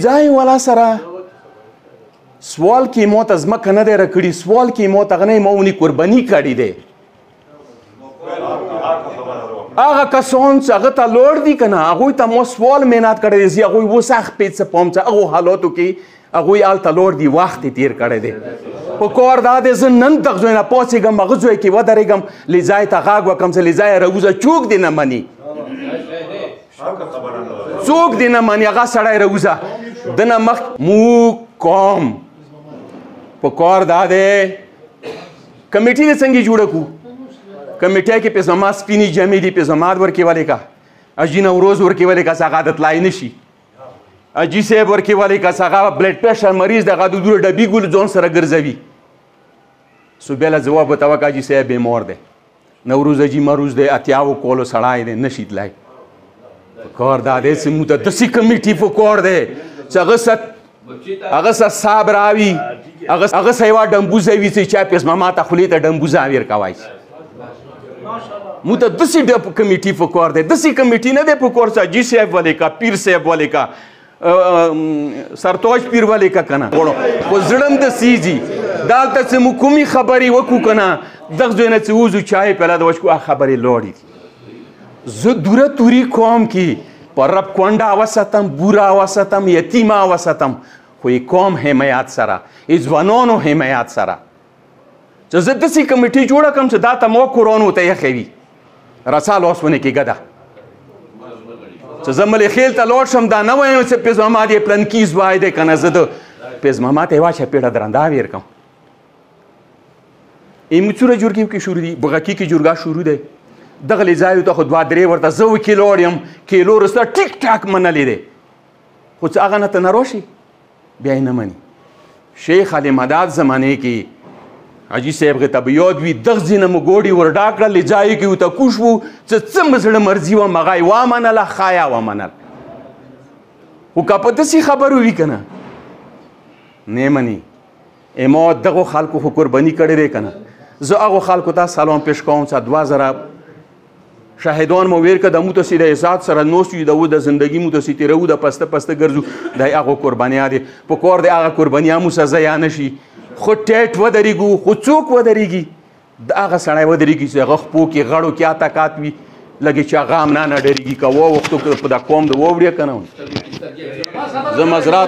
ځای والا سره سوال کې مو ته ځمکه نه دی راکړي، سوال کې مو ته هغه نه مونې قرباني کړې دی. هغه کسان چې هغه ته لوړ دي که نه، هغوی ته مو سوال محنت کړی دی، هغوی اوس سخت پیڅ پام چې هغو حالاتو کې هغوی هلته لوړ دي، وخت یې تېر کړی دی. په کار دا دی زه نن دغه ځای نه پاڅېږم، هغه ځای کې ودرېږم، له ځای ته غږ وکړم چې له ځایه راوځه، څوک دې نه مني، څوک دې نه مني، هغه سړی راوځه. د نه مخ موږ قوم په کار دا دی کمیټي دې څنګه جوړه کړو. کمیټۍ کې پیزما سپینې جامې دي، پیزمات ورکېوالی کا، اجي نوروز ورکېوالی کا، هغه عادت لای نه شي. اجي صاحب ورکېوالی کا، هغه بلډ پریشر مریض دی، هغه د دوه ډبي ګل ځان سره ګرځوي. سو بیا له ځواب ورته وکړه اجي صاحب بیمار دی، نوروز اجي مروز دی، اتیاوو کولو سړی دی، نه شي تللی. کار دا دی چې موږ ته داسې کمیټي په کار دی چې هغه څه صاحب راوي، هغه څه یوه ډمبوزه وي چې چا پیزما ماته خولې ته ډمبوزه ورکوی. موږ ته داسې کمیټي په کار دی، داسې کمیټي نه دی په کار چې حاجي صاحب ولې کا، پیر صاحب ولې کا، سرتاج پیر ولې کا که نه، خو زړه م داسې ځي. دلته چې موږ کومې خبرې وکړو که نه، دغه ځای نه چې وځو چای پیاله د وچکو، هغه خبرې لوړې دي. زه دوره توري قوم کې په رب کونډه وساتم، بوره وساتم، یتیمه وساتم، خو یې قوم حمایت سره، یې ځوانانو حمایت سره چې زه داسې کمیټي جوړه کړم چې دا ته مو قرآن ورته ایښی وي، رسا لاس ونه کېږه ده چې زه ملې خیل ته لاړ شم، دا نه وایم چې پیز محمد یې پلنکي ځوای دی که نه، زه د پیز محمد ته یوه چپېړه درنده ورکړم. ایموڅوره جرګې کې شروع دي، بغکي کې جرګه شروع دی. دغه ځایو ته خو دوه درې ورته زه وکې لاړ یم، کیلو وروسته ټیک ټاک منلی دی، خو چې هغه نه ته نه راشي بیا یې نه مني. شیخ علي مداد زمانې کې حاجي صاحب ته به یاد وي، دغه ځای نه مو ګوډې ور ډا کړل، له ځایو کې ورته کوږ شو چې څه مې زړه مرضي وه هغه یې ومنله، ښایه ومنل. خو که په داسې خبرو وي که نه، نه مني. ما دغو خلکو خو قرباني کړی دی که نه. زه هغو خلکو ته سلام پیش کوم چې 2000 شاهدان مو ویر که د مو تاسې د عزت سره نوست وي، د و د زندګي مو تاسې تېروو، د پسته پسته ګرځو، د هغو قربانیا دي. په کار د هغه قربانیا مو څه ضایع نه شي، خو ټیټ ودرېږو، خو څوک ودرېږي؟ د هغه سړی ودرېږي چې هغه خپو کې غړو کې اعتقاد وي، لږې چې هغه هم نه ډرېږي، که وختو که په د قوم د واوړې که نه. زه مزرات